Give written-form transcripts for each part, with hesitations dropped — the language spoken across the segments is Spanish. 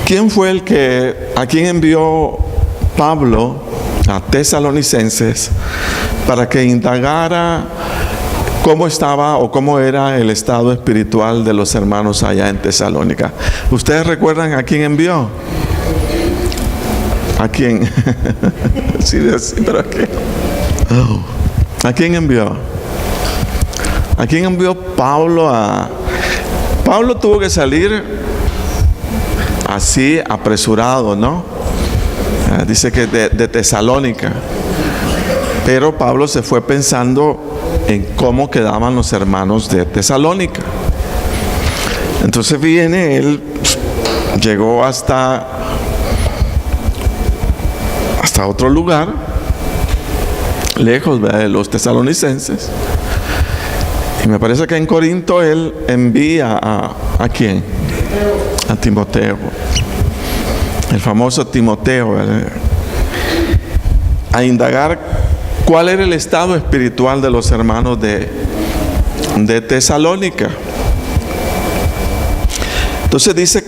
¿Quién fue a quien envió Pablo a Tesalonicenses para que indagara cómo estaba o cómo era el estado espiritual de los hermanos allá en Tesalónica? ¿Ustedes recuerdan a quién envió? ¿A quién? Sí, pero ¿a quién? ¿A quién envió? ¿A quién envió Pablo Pablo tuvo que salir así apresurado, ¿no? Dice que de Tesalónica. Pero Pablo se fue pensando en cómo quedaban los hermanos de Tesalónica. Entonces él llegó hasta otro lugar, lejos de los tesalonicenses. Y me parece que en Corinto él envía ¿a quién? A Timoteo. El famoso Timoteo, a indagar cuál era el estado espiritual de los hermanos de Tesalónica. Entonces dice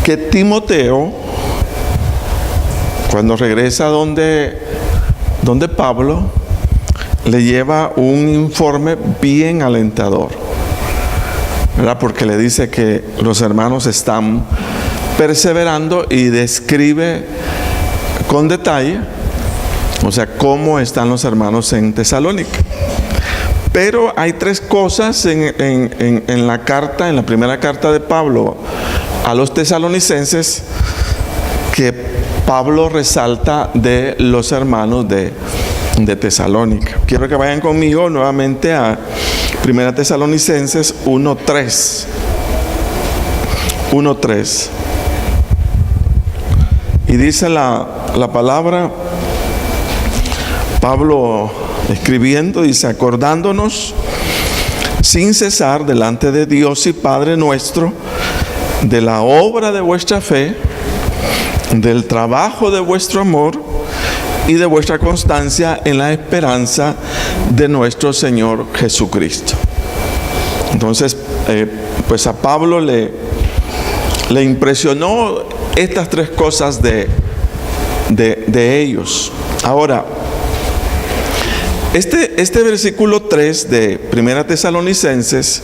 que Timoteo, cuando regresa donde Pablo, le lleva un informe bien alentador, ¿verdad? Porque le dice que los hermanos están perseverando y describe con detalle, o sea, cómo están los hermanos en Tesalónica. Pero hay tres cosas en la primera carta de Pablo a los tesalonicenses que Pablo resalta de los hermanos de Tesalónica. Quiero que vayan conmigo nuevamente a 1 Tesalonicenses 1:3. 1:3. Y dice la palabra, Pablo escribiendo, dice: acordándonos sin cesar delante de Dios y Padre nuestro de la obra de vuestra fe, del trabajo de vuestro amor y de vuestra constancia en la esperanza de nuestro Señor Jesucristo. Entonces, pues a Pablo le impresionó estas tres cosas de ellos. Ahora, este versículo 3 de 1 Tesalonicenses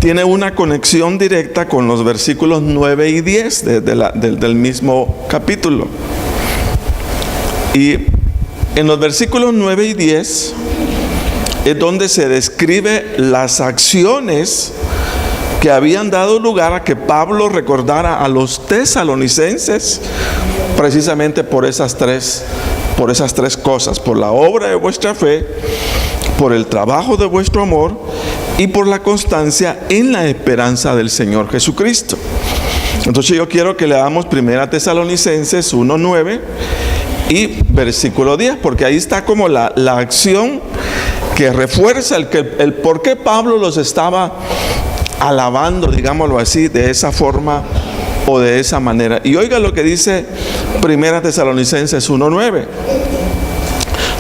tiene una conexión directa con los versículos 9 y 10 del mismo capítulo. Y en los versículos 9 y 10 es donde se describe las acciones que habían dado lugar a que Pablo recordara a los tesalonicenses precisamente por esas tres cosas: por la obra de vuestra fe, por el trabajo de vuestro amor y por la constancia en la esperanza del Señor Jesucristo. Entonces yo quiero que leamos 1 Tesalonicenses 1:9 y versículo 10, porque ahí está como la acción que refuerza el por qué Pablo los estaba alabando, digámoslo así, de esa forma o de esa manera. Y oiga lo que dice 1 Tesalonicenses 1:9.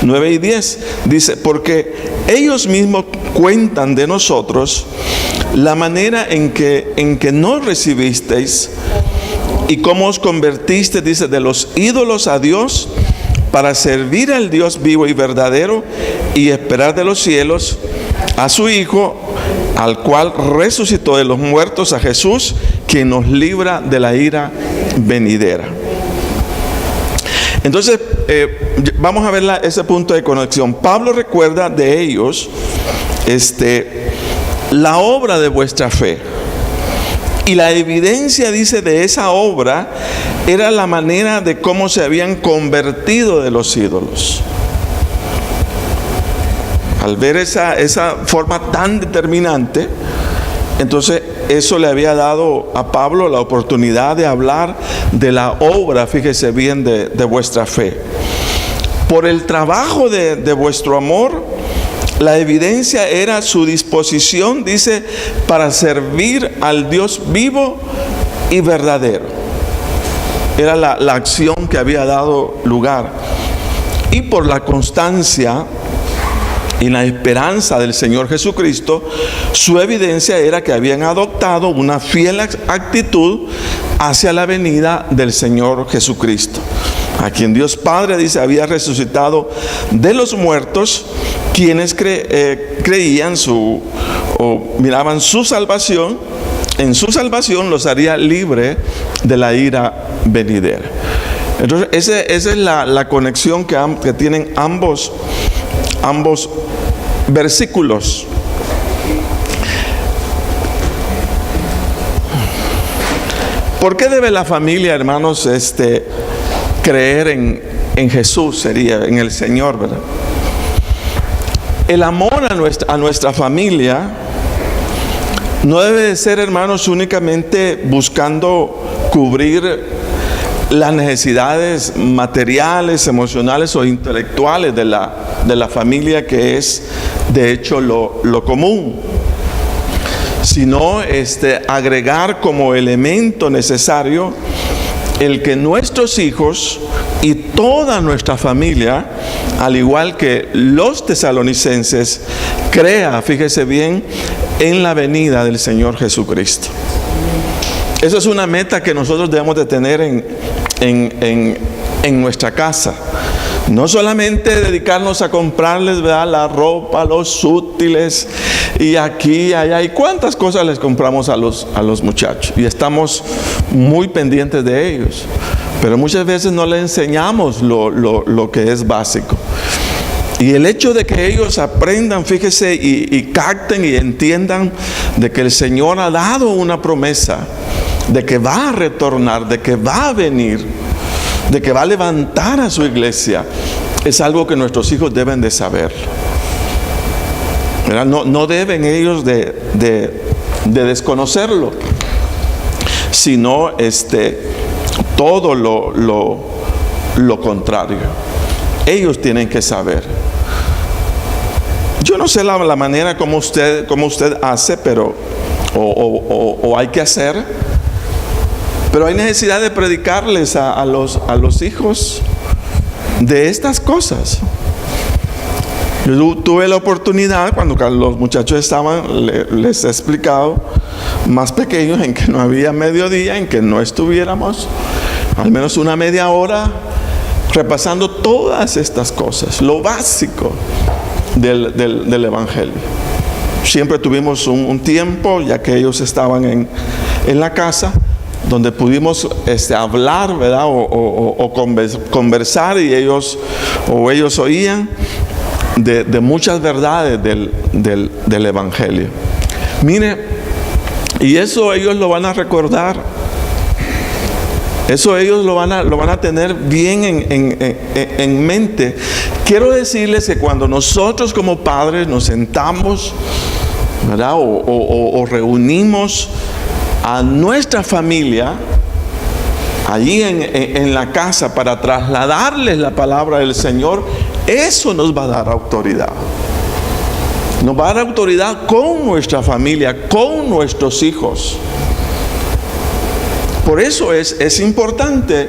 9 y 10 dice: porque ellos mismos cuentan de nosotros la manera en que nos recibisteis y cómo os convertisteis, dice, de los ídolos a Dios, para servir al Dios vivo y verdadero y esperar de los cielos a su Hijo, al cual resucitó de los muertos, a Jesús, quien nos libra de la ira venidera. Entonces, vamos a ver ese punto de conexión. Pablo recuerda de ellos la obra de vuestra fe. Y la evidencia, dice, de esa obra era la manera de cómo se habían convertido de los ídolos. Al ver esa forma tan determinante, entonces eso le había dado a Pablo la oportunidad de hablar de la obra, fíjese bien, de vuestra fe. Por el trabajo de vuestro amor, la evidencia era su disposición, dice, para servir al Dios vivo y verdadero. Era la acción que había dado lugar. Y por la constancia y la esperanza del Señor Jesucristo, su evidencia era que habían adoptado una fiel actitud hacia la venida del Señor Jesucristo, a quien Dios Padre, dice, había resucitado de los muertos, quienes creían o miraban su salvación. En su salvación los haría libre de la ira venidera. Entonces, esa es la conexión que tienen ambos versículos. ¿Por qué debe la familia, hermanos, creer en Jesús, sería, en el Señor, ¿verdad? El amor a nuestra familia no debe de ser, hermanos, únicamente buscando cubrir las necesidades materiales, emocionales o intelectuales de la familia, que es de hecho lo común, sino agregar como elemento necesario el que nuestros hijos y toda nuestra familia, al igual que los tesalonicenses, crea, fíjese bien, en la venida del Señor Jesucristo. Esa es una meta que nosotros debemos de tener en nuestra casa. No solamente dedicarnos a comprarles, ¿verdad?, la ropa, los útiles, y aquí, allá, y cuántas cosas les compramos a los muchachos, y estamos muy pendientes de ellos, pero muchas veces no les enseñamos lo que es básico. Y el hecho de que ellos aprendan, fíjese, y capten y entiendan de que el Señor ha dado una promesa, de que va a retornar, de que va a venir, de que va a levantar a su iglesia, es algo que nuestros hijos deben de saber. No deben ellos de desconocerlo, sino todo lo contrario. Ellos tienen que saber. Yo no sé la manera como usted hace, pero o hay que hacer, pero hay necesidad de predicarles a los hijos de estas cosas. Yo tuve la oportunidad, cuando los muchachos estaban, les he explicado, más pequeños, en que no había mediodía, en que no estuviéramos al menos una media hora repasando todas estas cosas, lo básico del Evangelio. Siempre tuvimos un tiempo, ya que ellos estaban en la casa, donde pudimos hablar, ¿verdad?, o conversar, y ellos oían de muchas verdades del Evangelio. Mire, y eso ellos lo van a recordar, eso ellos lo van a tener bien en mente. Quiero decirles que cuando nosotros como padres nos sentamos, ¿verdad?, o reunimos a nuestra familia allí en la casa para trasladarles la palabra del Señor, eso nos va a dar autoridad. Nos va a dar autoridad con nuestra familia, con nuestros hijos. Por eso es importante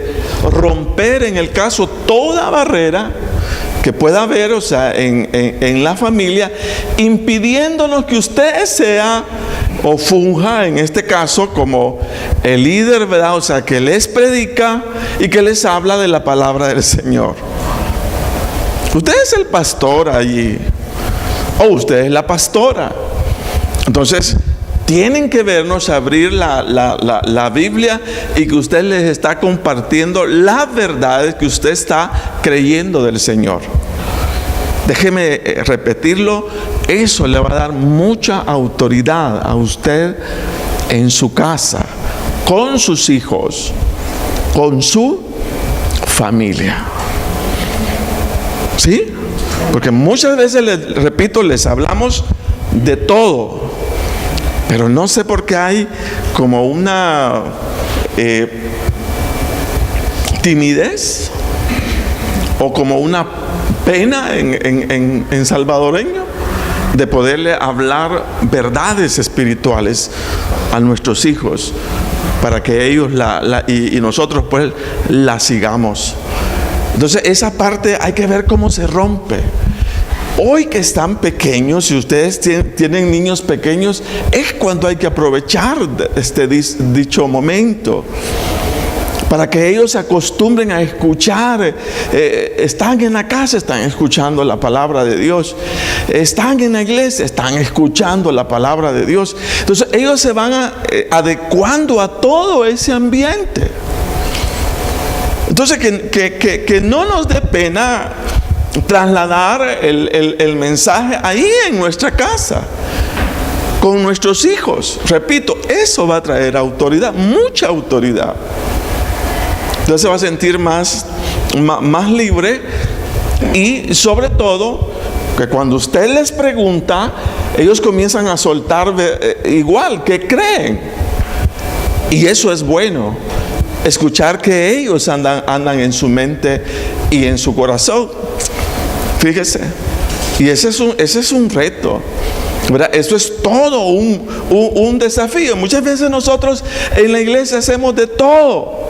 romper, en el caso, toda barrera que pueda haber, o sea, en la familia, impidiéndonos que usted sea o funja, en este caso, como el líder, ¿verdad?, o sea, que les predica y que les habla de la palabra del Señor. Usted es el pastor allí, o usted es la pastora. Entonces, tienen que vernos abrir la Biblia, y que usted les está compartiendo las verdades que usted está creyendo del Señor. Déjeme repetirlo, eso le va a dar mucha autoridad a usted en su casa, con sus hijos, con su familia. ¿Sí? Porque muchas veces, les hablamos de todo, pero no sé por qué hay como una timidez o como una pena en salvadoreño de poderle hablar verdades espirituales a nuestros hijos, para que ellos y nosotros pues la sigamos. Entonces esa parte hay que ver cómo se rompe. Hoy que están pequeños, si ustedes tienen niños pequeños, es cuando hay que aprovechar este dicho momento, para que ellos se acostumbren a escuchar. Están en la casa, están escuchando la palabra de Dios. Están en la iglesia, están escuchando la palabra de Dios. Entonces ellos se van adecuando a todo ese ambiente. Entonces que no nos dé pena trasladar el mensaje ahí en nuestra casa, con nuestros hijos. Repito, eso va a traer autoridad, mucha autoridad. Entonces se va a sentir más libre, y sobre todo que cuando usted les pregunta, ellos comienzan a soltar igual que creen, y eso es bueno, escuchar que ellos andan en su mente y en su corazón. Fíjese, y ese es un reto, ¿verdad? Eso es todo un desafío. Muchas veces nosotros en la iglesia hacemos de todo,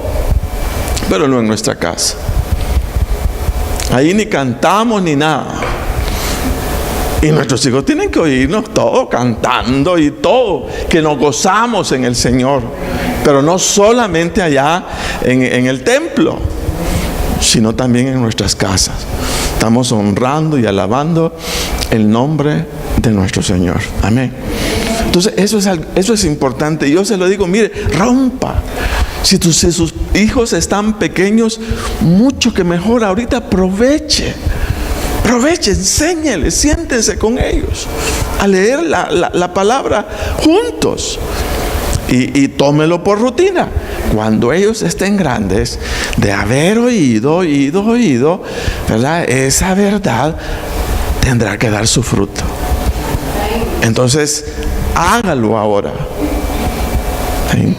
pero no en nuestra casa. Ahí ni cantamos ni nada. Y nuestros hijos tienen que oírnos todo cantando y todo, que nos gozamos en el Señor. Pero no solamente allá en el templo, sino también en nuestras casas. Estamos honrando y alabando el nombre de nuestro Señor. Amén. Entonces eso es importante. Yo se lo digo, mire, rompa. Si sus hijos están pequeños, mucho que mejor. Ahorita aproveche, enséñeles, siéntense con ellos a leer la palabra juntos, y tómelo por rutina. Cuando ellos estén grandes, de haber oído, ¿verdad?, esa verdad tendrá que dar su fruto. Entonces hágalo ahora. ¿Sí?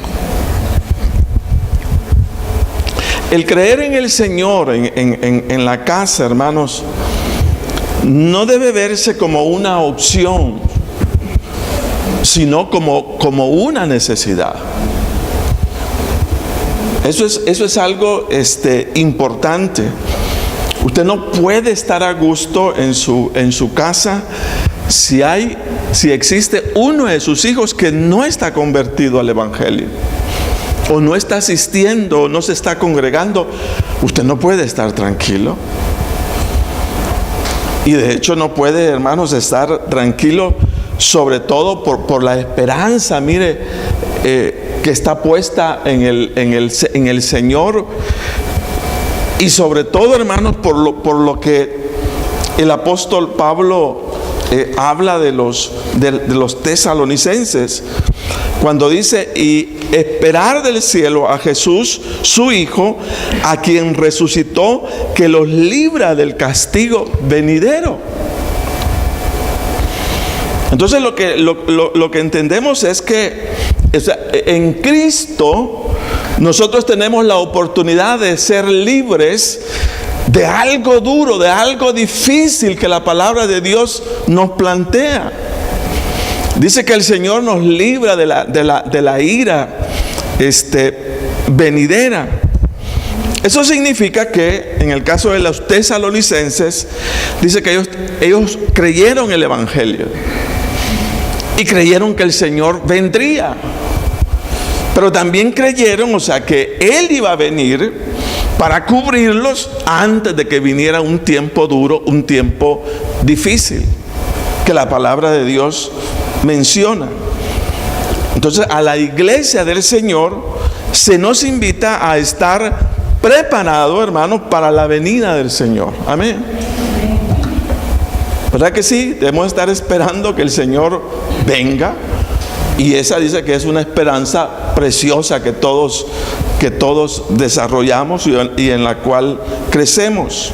El creer en el Señor en la casa, hermanos, no debe verse como una opción, sino como una necesidad. Eso es algo importante. Usted no puede estar a gusto en su casa si existe uno de sus hijos que no está convertido al Evangelio, o no está asistiendo, o no se está congregando. Usted no puede estar tranquilo. Y de hecho no puede, hermanos, estar tranquilo, sobre todo por la esperanza, mire, que está puesta en el Señor. Y sobre todo, hermanos, por lo que el apóstol Pablo habla de los tesalonicenses, cuando dice: y esperar del cielo a Jesús, su Hijo, a quien resucitó, que los libra del castigo venidero. Entonces lo que entendemos es que, o sea, en Cristo nosotros tenemos la oportunidad de ser libres de algo duro, de algo difícil que la palabra de Dios nos plantea. Dice que el Señor nos libra de la ira venidera. Eso significa que en el caso de los tesalonicenses, dice que ellos creyeron el Evangelio y creyeron que el Señor vendría, pero también creyeron, o sea, que Él iba a venir para cubrirlos antes de que viniera un tiempo duro, un tiempo difícil, que la palabra de Dios menciona. Entonces, a la iglesia del Señor se nos invita a estar preparado, hermanos, para la venida del Señor. Amén. ¿Verdad que sí? Debemos estar esperando que el Señor venga. Y esa dice que es una esperanza preciosa que todos desarrollamos y en la cual crecemos.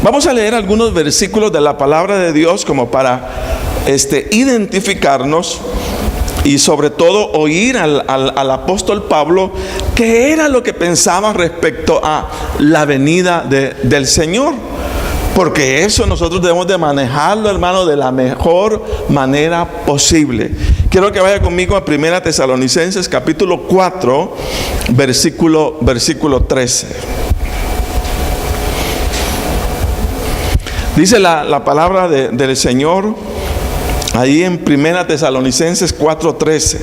Vamos a leer algunos versículos de la palabra de Dios como para identificarnos, y sobre todo oír al apóstol Pablo qué era lo que pensaba respecto a la venida del Señor. Porque eso nosotros debemos de manejarlo, hermano, de la mejor manera posible. Quiero que vaya conmigo a 1 Tesalonicenses capítulo 4, versículo 13. Dice la palabra del Señor ahí en 1 Tesalonicenses 4:13.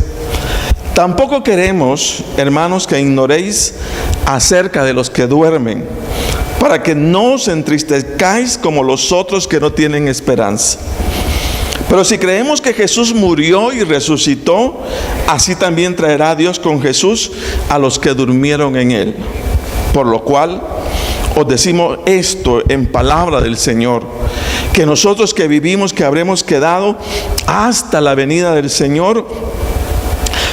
Tampoco queremos, hermanos, que ignoréis acerca de los que duermen, para que no os entristezcáis como los otros que no tienen esperanza. Pero si creemos que Jesús murió y resucitó, así también traerá Dios con Jesús a los que durmieron en él. Por lo cual os decimos esto en palabra del Señor, que nosotros que vivimos, que habremos quedado hasta la venida del Señor,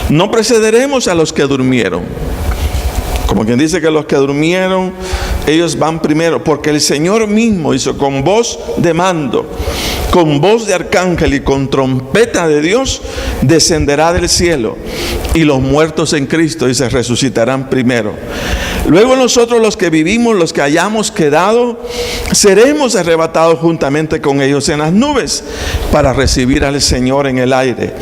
no precederemos a los que durmieron. Como quien dice que los que durmieron, ellos van primero, porque el Señor mismo hizo con voz de mando, con voz de arcángel y con trompeta de Dios, descenderá del cielo, y los muertos en Cristo y se resucitarán primero. Luego nosotros los que vivimos, los que hayamos quedado, seremos arrebatados juntamente con ellos en las nubes para recibir al Señor en el aire.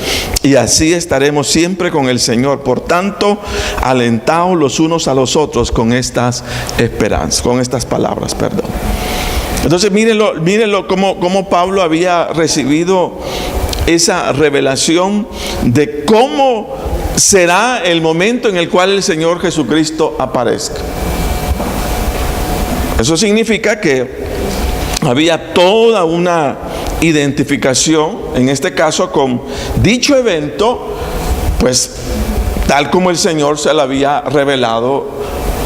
Y así estaremos siempre con el Señor. Por tanto, alentaos los unos a los otros con estas esperanzas, con estas palabras, perdón. Entonces mírenlo cómo Pablo había recibido esa revelación de cómo será el momento en el cual el Señor Jesucristo aparezca. Eso significa que había toda una identificación, en este caso con dicho evento, pues tal como el Señor se lo había revelado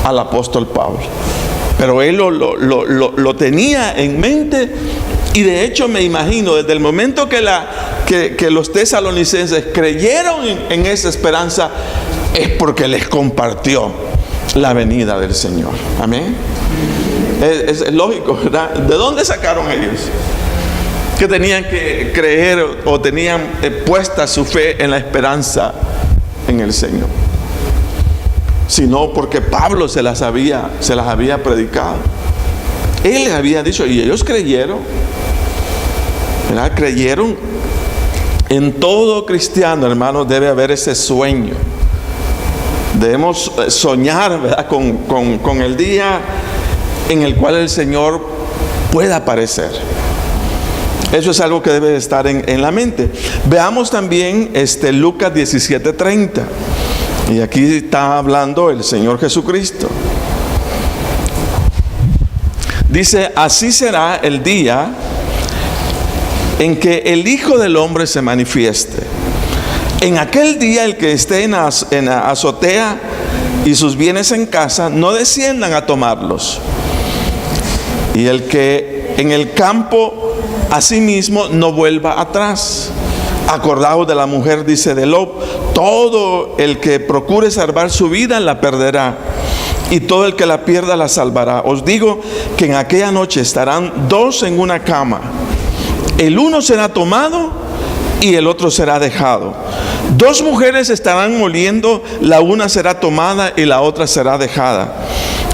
al apóstol Pablo. Pero él lo tenía en mente, y de hecho me imagino desde el momento que los tesalonicenses creyeron en esa esperanza, es porque les compartió la venida del Señor. Amén. Es lógico, ¿verdad? ¿De dónde sacaron ellos? Que tenían que creer o tenían puesta su fe en la esperanza en el Señor, sino porque Pablo se las había predicado. Él les había dicho, y ellos creyeron, ¿verdad? Creyeron. En todo cristiano, hermanos, debe haber ese sueño. Debemos soñar, ¿verdad?, con el día en el cual el Señor pueda aparecer. Eso es algo que debe estar en la mente. Veamos también Lucas 17:30. Y aquí está hablando el Señor Jesucristo. Dice: así será el día en que el Hijo del Hombre se manifieste. En aquel día el que esté en la azotea y sus bienes en casa, no desciendan a tomarlos. Y el que en el campo asimismo no vuelva atrás. Acordaos de la mujer, dice de Lot: todo el que procure salvar su vida la perderá, y todo el que la pierda la salvará. Os digo que en aquella noche estarán dos en una cama, el uno será tomado y el otro será dejado. Dos mujeres estarán moliendo, la una será tomada y la otra será dejada.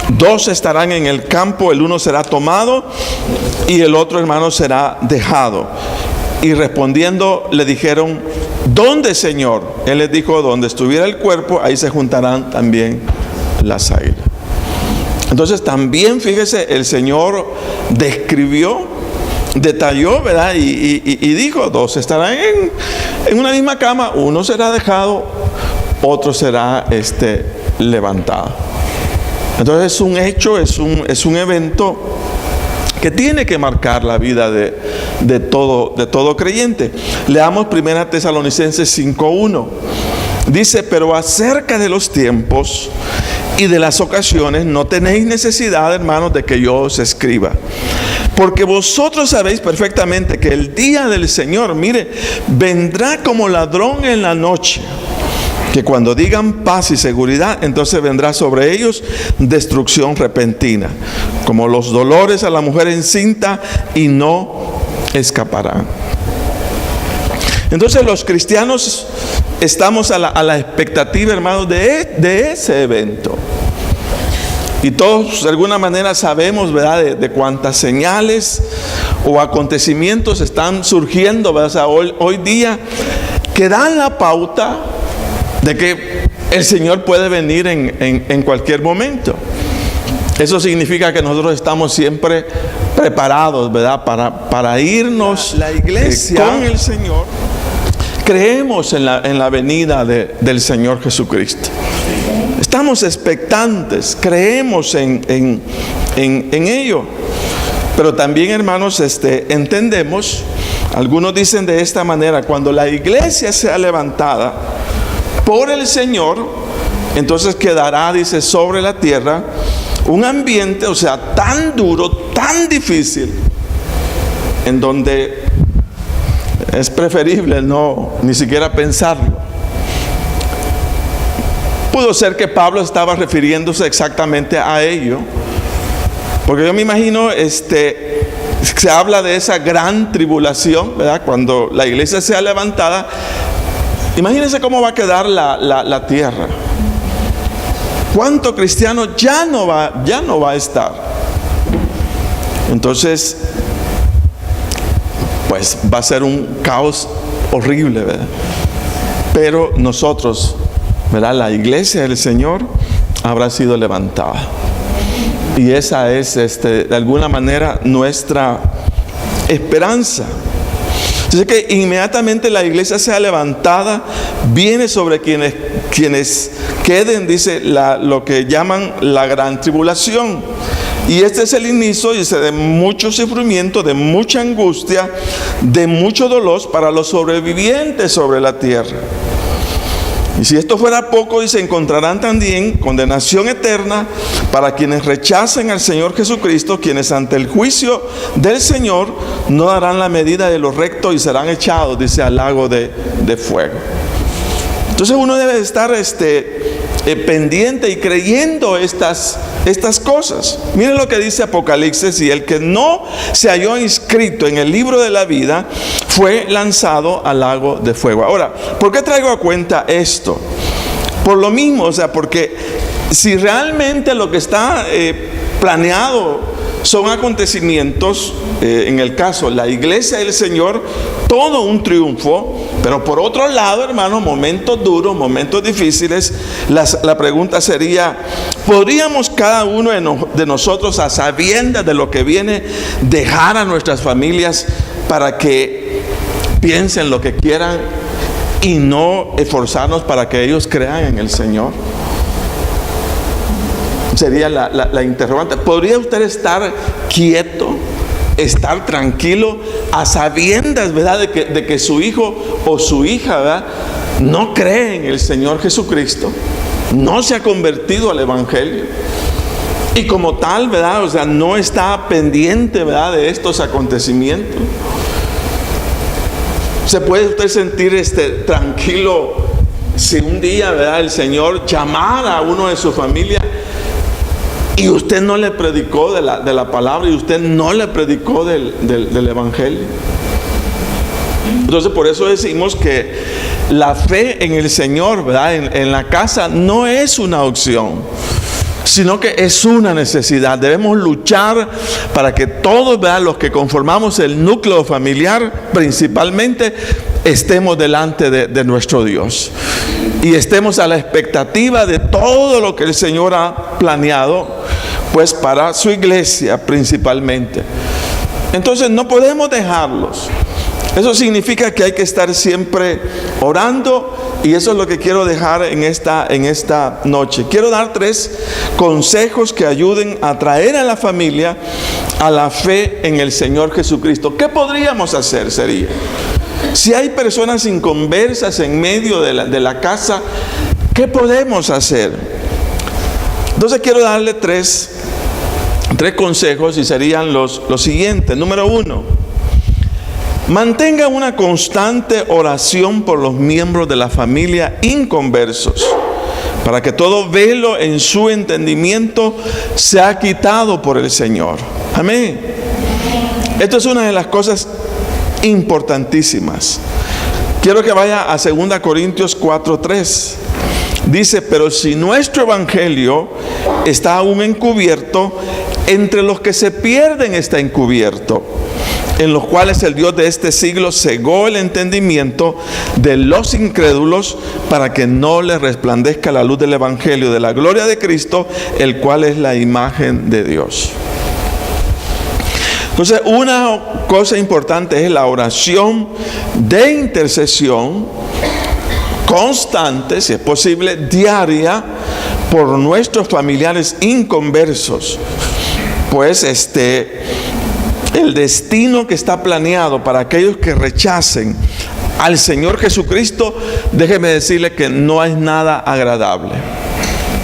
Dos estarán en el campo, el uno será tomado y el otro, hermano, será dejado. Y respondiendo le dijeron: ¿dónde, Señor? Él les dijo: donde estuviera el cuerpo, ahí se juntarán también las águilas. Entonces también, fíjese, el Señor describió, detalló, ¿verdad? Y dijo: dos estarán en una misma cama, uno será dejado, otro será levantado. Entonces es un hecho, es un evento que tiene que marcar la vida de todo creyente. Leamos 1 Tesalonicenses 5:1. Dice: pero acerca de los tiempos y de las ocasiones no tenéis necesidad, hermanos, de que yo os escriba, porque vosotros sabéis perfectamente que el día del Señor, mire, vendrá como ladrón en la noche, que cuando digan paz y seguridad, entonces vendrá sobre ellos destrucción repentina, como los dolores a la mujer encinta, y no escaparán. Entonces los cristianos estamos a la expectativa, hermanos, de ese evento. Y todos de alguna manera sabemos, ¿verdad?, de cuántas señales o acontecimientos están surgiendo, ¿verdad? O sea, hoy día, que dan la pauta de que el Señor puede venir en cualquier momento. Eso significa que nosotros estamos siempre preparados, ¿verdad? Para irnos La iglesia con el Señor. Creemos en la venida del Señor Jesucristo. Estamos expectantes, creemos en ello. Pero también, hermanos, entendemos, algunos dicen de esta manera: cuando la iglesia sea levantada por el Señor, entonces quedará, dice, sobre la tierra un ambiente, o sea, tan duro, tan difícil, en donde es preferible no ni siquiera pensarlo. Pudo ser que Pablo estaba refiriéndose exactamente a ello, porque yo me imagino, se habla de esa gran tribulación, ¿verdad? Cuando la iglesia sea levantada, imagínense cómo va a quedar la tierra. ¿Cuánto cristiano ya no va a estar? Entonces, pues va a ser un caos horrible, ¿verdad? Pero nosotros, ¿verdad? La iglesia del Señor habrá sido levantada. Y esa es, de alguna manera, nuestra esperanza. Así que inmediatamente la iglesia sea levantada, viene sobre quienes queden, dice, lo que llaman la gran tribulación. Y este es el inicio, dice, de mucho sufrimiento, de mucha angustia, de mucho dolor para los sobrevivientes sobre la tierra. Y si esto fuera poco, dice, encontrarán también condenación eterna para quienes rechacen al Señor Jesucristo, quienes ante el juicio del Señor no darán la medida de lo recto y serán echados, dice, al lago de fuego. Entonces uno debe estar pendiente y creyendo estas cosas. Miren lo que dice Apocalipsis: y el que no se halló inscrito en el libro de la vida fue lanzado al lago de fuego. Ahora, ¿por qué traigo a cuenta esto? Por lo mismo, o sea, porque si realmente lo que está planeado son acontecimientos, en el caso la iglesia del Señor, todo un triunfo, pero por otro lado, hermanos, momentos duros, momentos difíciles. La pregunta sería: ¿podríamos cada uno de nosotros, a sabiendas de lo que viene, dejar a nuestras familias para que piensen lo que quieran y no esforzarnos para que ellos crean en el Señor? Sería la interrogante. ¿Podría usted estar quieto, estar tranquilo, a sabiendas, ¿verdad?, de que su hijo o su hija, ¿verdad?, no cree en el Señor Jesucristo, no se ha convertido al Evangelio, y como tal, ¿verdad?, o sea, no está pendiente, ¿verdad?, de estos acontecimientos? ¿Se puede usted sentir tranquilo si un día, ¿verdad?, el Señor llamara a uno de su familia y usted no le predicó de la palabra, y usted no le predicó del Evangelio? Entonces, por eso decimos que la fe en el Señor, ¿verdad?, en la casa no es una opción, sino que es una necesidad. Debemos luchar para que todos, ¿verdad?, los que conformamos el núcleo familiar principalmente, estemos delante de nuestro Dios y estemos a la expectativa de todo lo que el Señor ha planeado, pues para su iglesia principalmente. Entonces no podemos dejarlos. Eso significa que hay que estar siempre orando, y eso es lo que quiero dejar en esta noche. Quiero dar 3 consejos que ayuden a traer a la familia a la fe en el Señor Jesucristo. ¿Qué podríamos hacer? Sería, si hay personas inconversas en medio de la casa, ¿qué podemos hacer? Entonces quiero darle 3 consejos, y serían los siguientes. Número 1: mantenga una constante oración por los miembros de la familia inconversos, para que todo velo en su entendimiento sea quitado por el Señor. Amén. Esto es una de las cosas importantísimas. Quiero que vaya a 2 Corintios 4:3. Dice: pero si nuestro evangelio está aún encubierto, entre los que se pierden está encubierto, en los cuales el Dios de este siglo cegó el entendimiento de los incrédulos, para que no les resplandezca la luz del evangelio de la gloria de Cristo, el cual es la imagen de Dios. Entonces, una cosa importante es la oración de intercesión constante, si es posible, diaria, por nuestros familiares inconversos. Pues el destino que está planeado para aquellos que rechacen al Señor Jesucristo, déjeme decirle que no es nada agradable.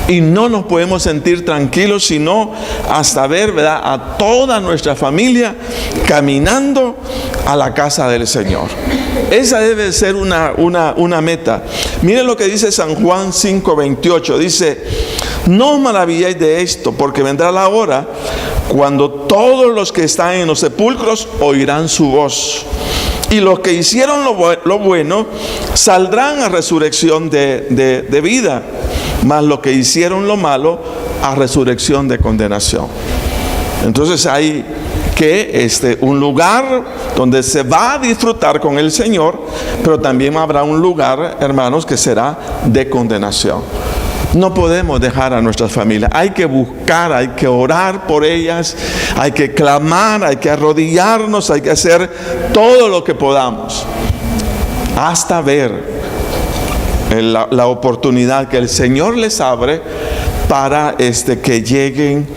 Y no nos podemos sentir tranquilos sino hasta ver, ¿verdad?, a toda nuestra familia caminando a la casa del Señor. Esa debe ser una meta. Miren lo que dice San Juan 5:28. Dice: no os maravilléis de esto, porque vendrá la hora cuando todos los que están en los sepulcros oirán su voz. Y los que hicieron lo bueno saldrán a resurrección de vida, mas los que hicieron lo malo a resurrección de condenación. Entonces hay que un lugar donde se va a disfrutar con el Señor, pero también habrá un lugar, hermanos, que será de condenación. No podemos dejar a nuestras familias. Hay que buscar, hay que orar por ellas, hay que clamar, hay que arrodillarnos, hay que hacer todo lo que podamos hasta ver la oportunidad que el Señor les abre para que lleguen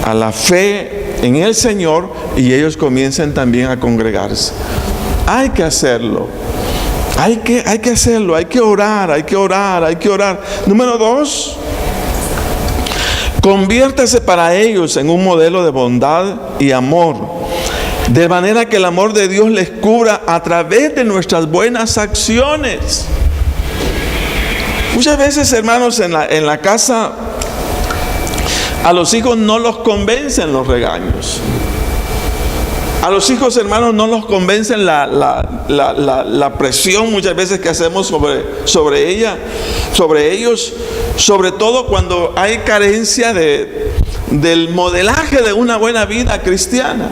a la fe en el Señor y ellos comiencen también a congregarse. Hay que hacerlo. Hay que hacerlo, hay que orar, hay que orar, hay que orar. Número 2, conviértase para ellos en un modelo de bondad y amor, de manera que el amor de Dios les cubra a través de nuestras buenas acciones. Muchas veces, hermanos, en la casa a los hijos no los convencen los regaños. A los hijos, hermanos, no los convencen la presión muchas veces que hacemos sobre ellos, sobre todo cuando hay carencia del modelaje de una buena vida cristiana.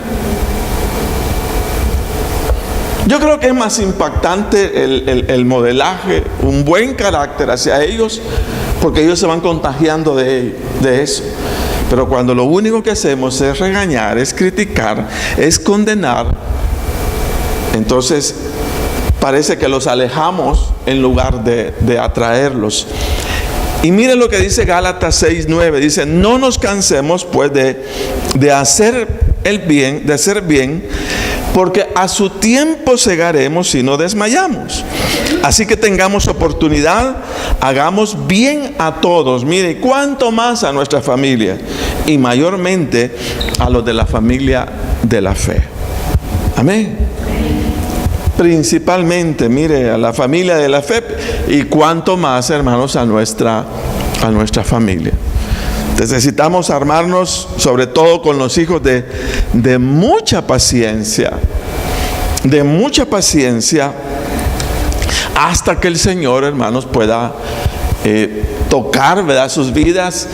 Yo creo que es más impactante el modelaje, un buen carácter hacia ellos, porque ellos se van contagiando de eso. Pero cuando lo único que hacemos es regañar, es criticar, es condenar, entonces parece que los alejamos en lugar de atraerlos. Y miren lo que dice Gálatas 6:9. Dice: no nos cansemos pues de hacer el bien, de hacer bien, porque a su tiempo segaremos si no desmayamos. Así que tengamos oportunidad, hagamos bien a todos. Mire, cuánto más a nuestra familia, y mayormente a los de la familia de la fe. Amén. Principalmente, mire, a la familia de la fe, y cuánto más, hermanos, a nuestra familia. Necesitamos armarnos, sobre todo con los hijos, de mucha paciencia, hasta que el Señor, hermanos, pueda tocar, ¿verdad?, sus vidas.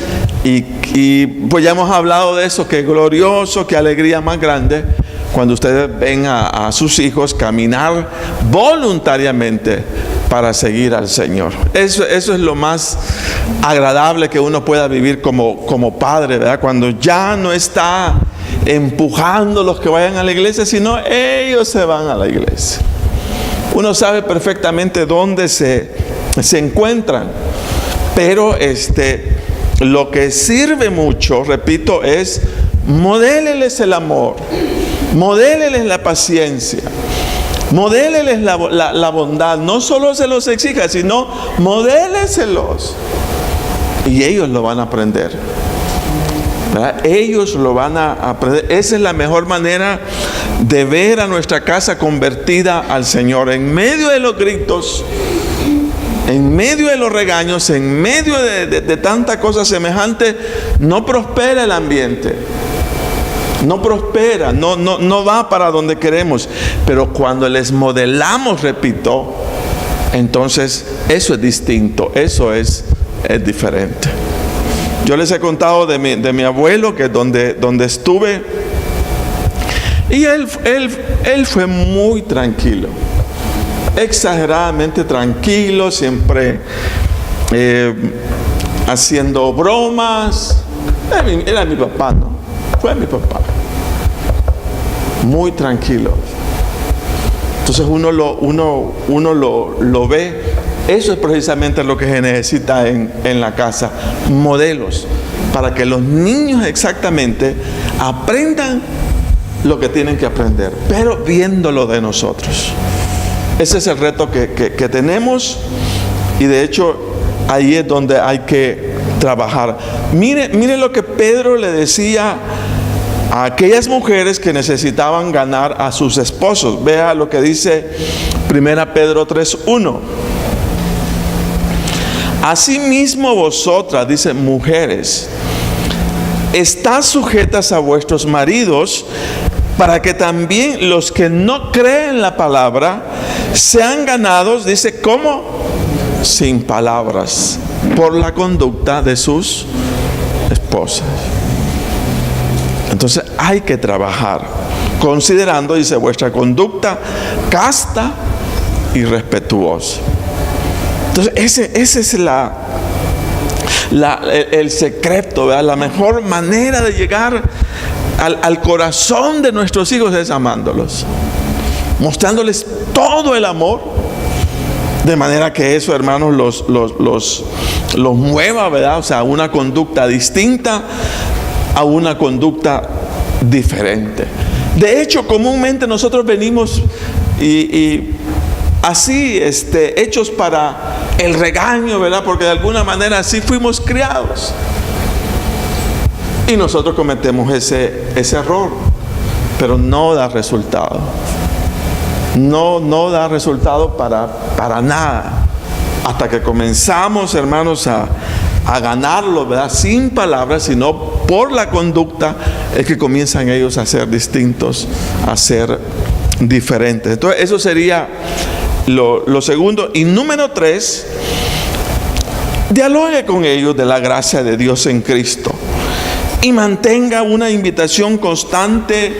Y pues ya hemos hablado de eso. Qué glorioso, qué alegría más grande cuando ustedes ven a sus hijos caminar voluntariamente para seguir al Señor. Eso es lo más agradable que uno pueda vivir como padre, ¿verdad? Cuando ya no está empujando los que vayan a la iglesia, sino ellos se van a la iglesia. Uno sabe perfectamente dónde se encuentran, pero lo que sirve mucho, repito, es modéleles el amor, modéleles la paciencia, modéleles la bondad. No solo se los exija, sino modéleselos, y ellos lo van a aprender, ¿verdad? Ellos lo van a aprender. Esa es la mejor manera de ver a nuestra casa convertida al Señor. En medio de los gritos, en medio de los regaños, en medio de tanta cosa semejante, no prospera el ambiente. No prospera, no va para donde queremos. Pero cuando les modelamos, repito, entonces eso es distinto, eso es diferente. Yo les he contado de mi abuelo, que donde estuve, y él fue muy tranquilo, exageradamente tranquilo, siempre haciendo bromas. Era mi papá, ¿no? Fue mi papá. muy tranquilos. Entonces uno lo ve. Eso es precisamente lo que se necesita en la casa, modelos, para que los niños exactamente aprendan lo que tienen que aprender, pero viéndolo de nosotros. Ese es el reto que tenemos, y de hecho ahí es donde hay que trabajar. Mire lo que Pedro le decía a aquellas mujeres que necesitaban ganar a sus esposos. Vea lo que dice 1 Pedro 3:1. Asimismo vosotras, dice, mujeres, estad sujetas a vuestros maridos, para que también los que no creen la palabra sean ganados, dice, ¿cómo? Sin palabras, por la conducta de sus esposas. Entonces hay que trabajar, considerando, dice, vuestra conducta casta y respetuosa. Entonces ese es el secreto, ¿verdad? La mejor manera de llegar al corazón de nuestros hijos es amándolos, mostrándoles todo el amor, de manera que eso, hermanos, los mueva, ¿verdad? O sea, una conducta distinta a una conducta diferente. De hecho, comúnmente nosotros venimos y así, hechos para el regaño, ¿verdad? Porque de alguna manera así fuimos criados. Y nosotros cometemos ese error, pero no da resultado. No da resultado para nada. Hasta que comenzamos, hermanos, a ganarlo, ¿verdad? Sin palabras, sino por la conducta, es que comienzan ellos a ser distintos, a ser diferentes. Entonces, eso sería lo segundo. Y número 3, dialogue con ellos de la gracia de Dios en Cristo y mantenga una invitación constante,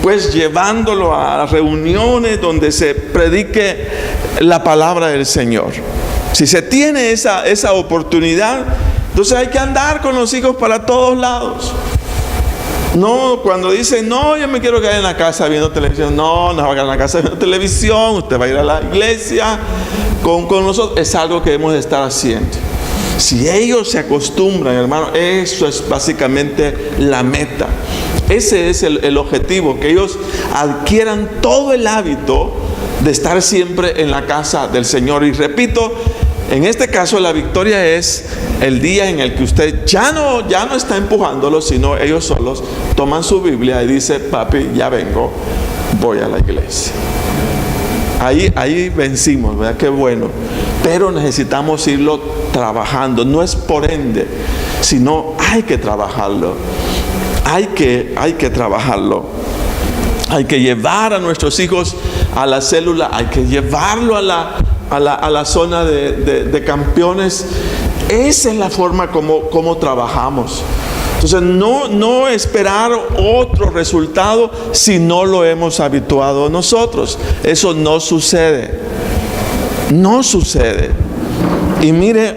pues llevándolo a reuniones donde se predique la palabra del Señor. Si se tiene esa oportunidad, entonces hay que andar con los hijos para todos lados. No, cuando dicen, no, yo me quiero quedar en la casa viendo televisión. No va a quedar en la casa viendo televisión. Usted va a ir a la iglesia con nosotros. Es algo que debemos de estar haciendo. Si ellos se acostumbran, hermano, eso es básicamente la meta. Ese es el objetivo, que ellos adquieran todo el hábito de estar siempre en la casa del Señor. Y repito, en este caso la victoria es el día en el que usted ya no está empujándolos, sino ellos solos toman su Biblia y dice, papi, ya vengo, voy a la iglesia. Ahí vencimos, ¿verdad? Qué bueno. Pero necesitamos irlo trabajando. No es por ende, sino hay que trabajarlo. Hay que trabajarlo. Hay que llevar a nuestros hijos a la célula. Hay que llevarlo a la zona de campeones. Esa es la forma como trabajamos. Entonces no esperar otro resultado si no lo hemos habituado nosotros. Eso no sucede. No sucede. Y mire,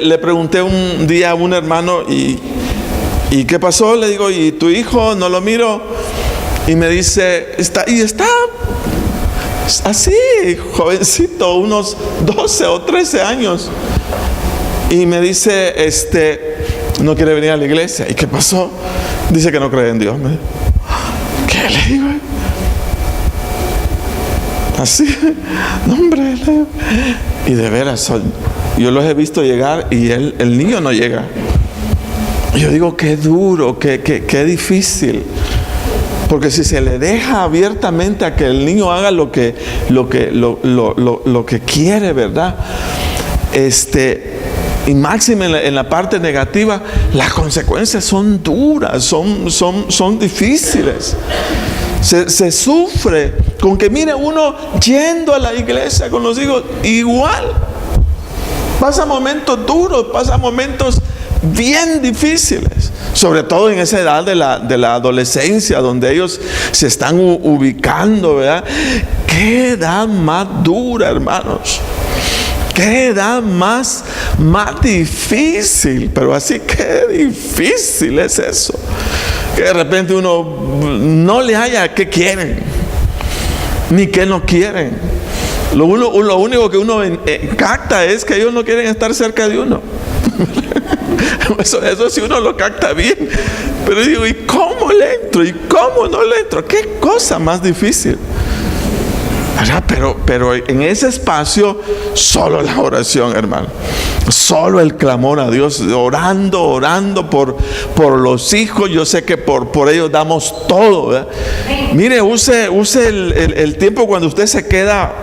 le pregunté un día a un hermano ¿y qué pasó? Le digo, ¿y tu hijo? No lo miro. Y me dice, está así, jovencito, unos 12 o 13 años. Y me dice, no quiere venir a la iglesia. ¿Y qué pasó? Dice que no cree en Dios. ¿Qué le digo? Así, no, hombre. Y de veras, yo los he visto llegar y el niño no llega. Yo digo, qué duro, qué difícil. Porque si se le deja abiertamente a que el niño haga lo que quiere, ¿verdad? Y máximo en la parte negativa, las consecuencias son duras, son difíciles. Se sufre con que, mire, uno yendo a la iglesia con los hijos, igual pasa momentos duros, pasa momentos bien difíciles, sobre todo en esa edad de la adolescencia, donde ellos se están ubicando, ¿verdad? Qué edad más dura, hermanos. Qué edad más difícil, pero así, qué difícil es eso. Que de repente uno no le haya qué quieren, ni qué no quieren. Lo único que uno capta es que ellos no quieren estar cerca de uno. Eso sí uno lo capta bien. Pero digo, ¿y cómo le entro? ¿Y cómo no le entro? ¿Qué cosa más difícil? Pero en ese espacio, solo la oración, hermano. Solo el clamor a Dios, orando por los hijos. Yo sé que por ellos damos todo, ¿verdad? Mire, use el tiempo cuando usted se queda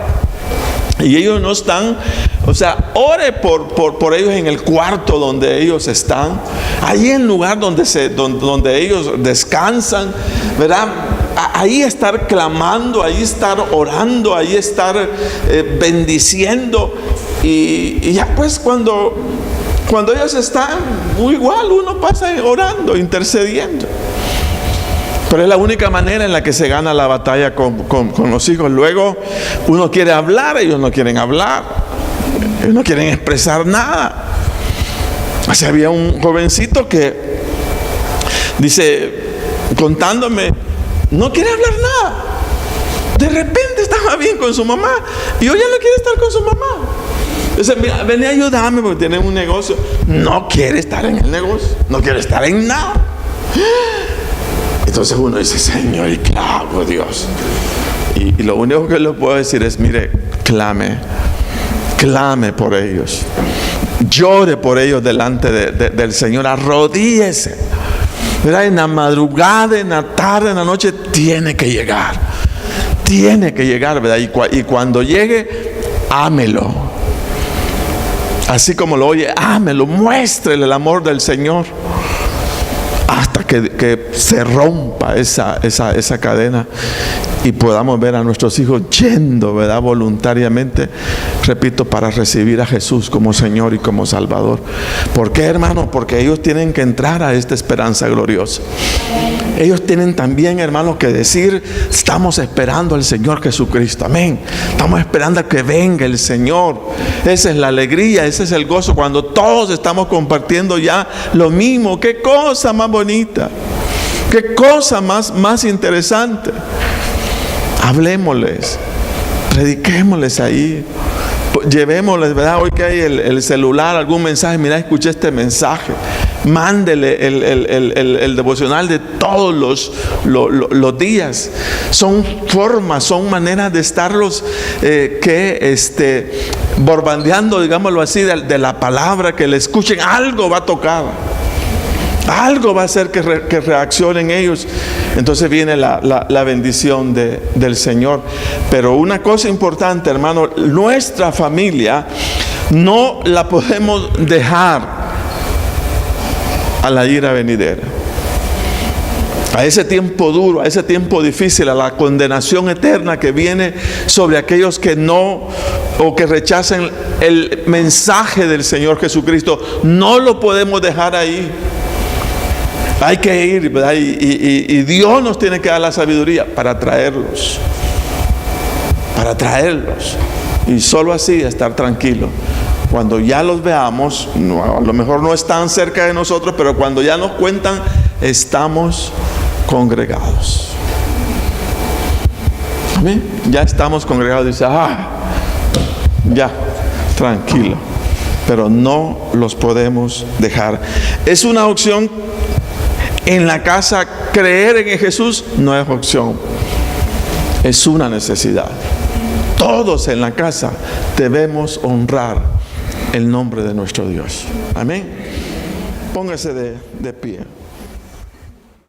y ellos no están. O sea, ore por ellos en el cuarto donde ellos están, ahí en el lugar donde ellos descansan, ¿verdad? Ahí estar clamando, ahí estar orando, ahí estar bendiciendo. Y ya pues cuando ellos están, igual uno pasa orando, intercediendo. Pero es la única manera en la que se gana la batalla con los hijos. Luego uno quiere hablar, ellos no quieren hablar, ellos no quieren expresar nada. Así había un jovencito que dice, contándome, no quiere hablar nada. De repente estaba bien con su mamá y hoy ya no quiere estar con su mamá. Dice, mira, ven a ayudarme porque tienen un negocio. No quiere estar en el negocio, no quiere estar en nada. Entonces uno dice, Señor, ¿y qué hago, Dios? Y lo único que le puedo decir es, mire, clame por ellos, llore por ellos delante del Señor, arrodíllese, ¿verdad? En la madrugada, en la tarde, en la noche, tiene que llegar, ¿verdad? Y cuando llegue, ámelo, así como lo oye, ámelo, muéstrele el amor del Señor, hasta que se rompa esa cadena y podamos ver a nuestros hijos yendo, ¿verdad? Voluntariamente, repito, para recibir a Jesús como Señor y como Salvador. ¿Por qué, hermano? Porque ellos tienen que entrar a esta esperanza gloriosa. Ellos tienen también, hermanos, que decir, estamos esperando al Señor Jesucristo, amén. Estamos esperando a que venga el Señor. Esa es la alegría, ese es el gozo, cuando todos estamos compartiendo ya lo mismo. Qué cosa más bonita, qué cosa más interesante. Hablemosles, prediquémosles ahí, llevémosles, ¿verdad? Hoy que hay el celular, algún mensaje, mira, escuché este mensaje, mándele el devocional de todos los días. Son formas, son maneras de estarlos borbandeando, digámoslo así, de la palabra, que le escuchen. Algo va a tocar, algo va a hacer que reaccionen ellos. Entonces viene la bendición del Señor. Pero una cosa importante, hermano, nuestra familia no la podemos dejar a la ira venidera, a ese tiempo duro, a ese tiempo difícil, a la condenación eterna que viene sobre aquellos que no, o que rechacen el mensaje del Señor Jesucristo. No lo podemos dejar ahí. Hay que ir, ¿verdad? Y Dios nos tiene que dar la sabiduría para traerlos. Y solo así estar tranquilo. Cuando ya los veamos, a lo mejor no están cerca de nosotros, pero cuando ya nos cuentan, estamos congregados. ¿Amén? Ya estamos congregados. Dice, ya, tranquilo. Pero no los podemos dejar. Es una opción. En la casa, creer en Jesús no es opción, es una necesidad. Todos en la casa debemos honrar el nombre de nuestro Dios. Amén. Póngase de pie.